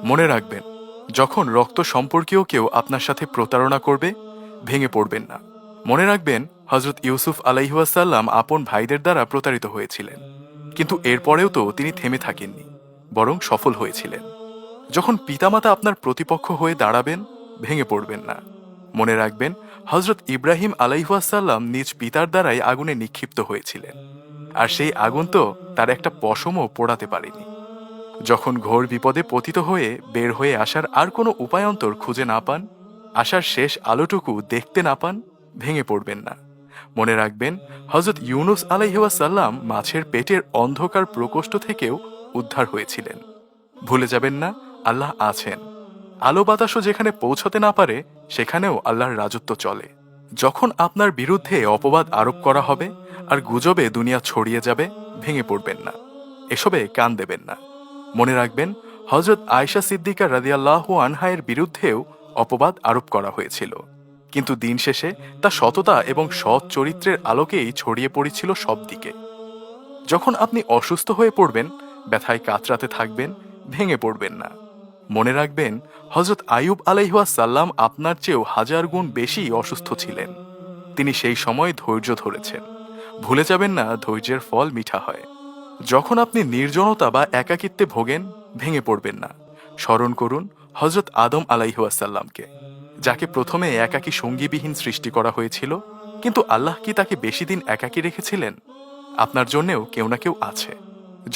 মনে রাখবেন, যখন রক্ত সম্পর্কীয় কেউ আপনার সাথে প্রতারণা করবে, ভেঙে পড়বেন না। মনে রাখবেন, হজরত ইউসুফ আলাইহিওয়াসাল্লাম আপন ভাইদের দ্বারা প্রতারিত হয়েছিলেন, কিন্তু এরপরেও তো তিনি থেমে থাকেননি, বরং সফল হয়েছিলেন। যখন পিতামাতা আপনার প্রতিপক্ষ হয়ে দাঁড়াবেন, ভেঙে পড়বেন না। মনে রাখবেন, হজরত ইব্রাহিম আলাইহিওয়াসাল্লাম নিজ পিতার দ্বারাই আগুনে নিক্ষিপ্ত হয়েছিলেন, আর সেই আগুন তো তার একটা পশমও পোড়াতে পারেনি। যখন ঘোর বিপদে পতিত হয়ে বের হয়ে আসার আর কোনো উপায়ন্তর খুঁজে না পান, আসার শেষ আলোটুকু দেখতে না পান, ভেঙে পড়বেন না। মনে রাখবেন, হজরত ইউনুস আলাইহিওয়াসাল্লাম মাছের পেটের অন্ধকার প্রকোষ্ঠ থেকেও উদ্ধার হয়েছিলেন। ভুলে যাবেন না, আল্লাহ আছেন। আলো বাতাসও যেখানে পৌঁছতে না পারে, সেখানেও আল্লাহর রাজত্ব চলে। যখন আপনার বিরুদ্ধে অপবাদ আরোপ করা হবে আর গুজবে দুনিয়া ছড়িয়ে যাবে, ভেঙে পড়বেন না, এসবে কান দেবেন না। মনে রাখবেন, হজরত আয়েশা সিদ্দিকা রাদিয়াল্লাহু আনহায়ের বিরুদ্ধেও অপবাদ আরোপ করা হয়েছিল, কিন্তু দিন শেষে তা সততা এবং সৎ চরিত্রের আলোকেই ছড়িয়ে পড়েছিল সব দিকে। যখন আপনি অসুস্থ হয়ে পড়বেন, ব্যথায় কাতরাতে থাকবেন, ভেঙে পড়বেন না। মনে রাখবেন, হজরত আইয়ুব আলাইহিওয়াসাল্লাম আপনার চেয়েও 1000 গুণ বেশি অসুস্থ ছিলেন। তিনি সেই সময় ধৈর্য ধরেছেন। ভুলে যাবেন না, ধৈর্যের ফল মিঠা হয়। যখন আপনি নির্জনতা বা একাকিত্বে ভোগেন, ভেঙে পড়বেন না। স্মরণ করুন হজরত আদম আলাইহিওয়াসাল্লামকে, যাকে প্রথমে একাকী সঙ্গীবিহীন সৃষ্টি করা হয়েছিল, কিন্তু আল্লাহ কি তাকে বেশি দিন একাকী রেখেছিলেন? আপনার জন্যেও কেউ না কেউ আছে।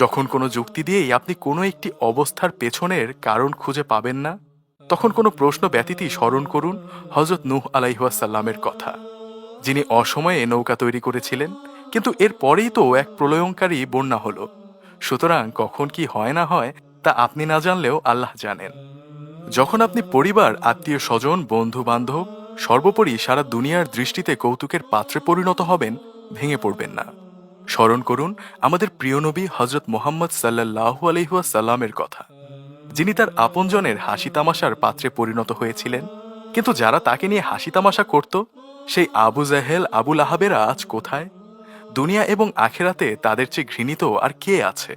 যখন কোনো যুক্তি দিয়েই আপনি কোনো একটি অবস্থার পেছনের কারণ খুঁজে পাবেন না, তখন কোনো প্রশ্ন ব্যতীতই স্মরণ করুন হজরত নূহ আলাইহিওয়াসাল্লামের কথা, যিনি অসময়ে নৌকা তৈরি করেছিলেন, কিন্তু এর পরেই তো এক প্রলয়ঙ্কারী বন্যা হলো। সুতরাং কখন কি হয় না হয় তা আপনি না জানলেও আল্লাহ জানেন। যখন আপনি পরিবার, আত্মীয় স্বজন, বন্ধু বান্ধব, সর্বোপরি সারা দুনিয়ার দৃষ্টিতে কৌতুকের পাত্রে পরিণত হবেন, ভেঙে পড়বেন না। স্মরণ করুন আমাদের প্রিয় নবী হজরত মুহাম্মদ সাল্লাল্লাহু আলাইহিওয়াসাল্লামের কথা, যিনি তার আপনজনের হাসি তামাশার পাত্রে পরিণত হয়েছিলেন, কিন্তু যারা তাকে নিয়ে হাসি তামাশা করত, সেই আবু জাহেল, আবু লাহাবেরা আজ কোথায়? দুনিয়া এবং আখেরাতে তাদের চেয়ে ঘৃণিত আর কে আছে?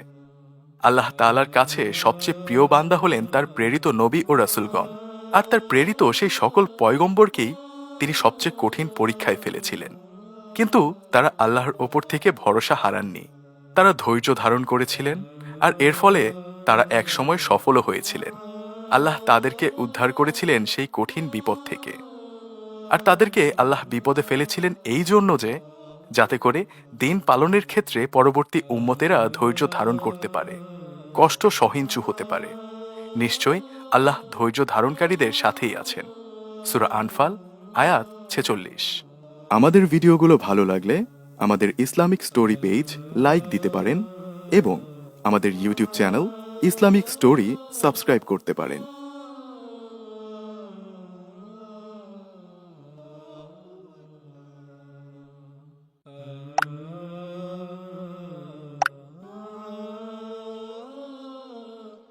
আল্লাহ তাআলার কাছে সবচেয়ে প্রিয় বান্দা হলেন তার প্রেরিত নবী ও রাসূলগণ, আর তার প্রেরিত সেই সকল পয়গম্বরকেই তিনি সবচেয়ে কঠিন পরীক্ষায় ফেলেছিলেন। কিন্তু তারা আল্লাহর ওপর থেকে ভরসা হারাননি। তারা ধৈর্য ধারণ করেছিলেন, আর এর ফলে তারা একসময় সফলও হয়েছিলেন। আল্লাহ তাদেরকে উদ্ধার করেছিলেন সেই কঠিন বিপদ থেকে। আর তাদেরকে আল্লাহ বিপদে ফেলেছিলেন এই জন্য যে, যাতে করে দিন পালনের ক্ষেত্রে পরবর্তী উম্মতেরা ধৈর্য ধারণ করতে পারে, কষ্ট সহিঞ্চু হতে পারে। নিশ্চয় আল্লাহ ধৈর্য ধারণকারীদের সাথেই আছেন। সূরা আনফাল, আয়াত 46। আমাদের ভিডিওগুলো ভালো লাগলে আমাদের ইসলামিক স্টোরি পেজ লাইক দিতে পারেন এবং আমাদের YouTube channel Islamic story subscribe করতে পারেন।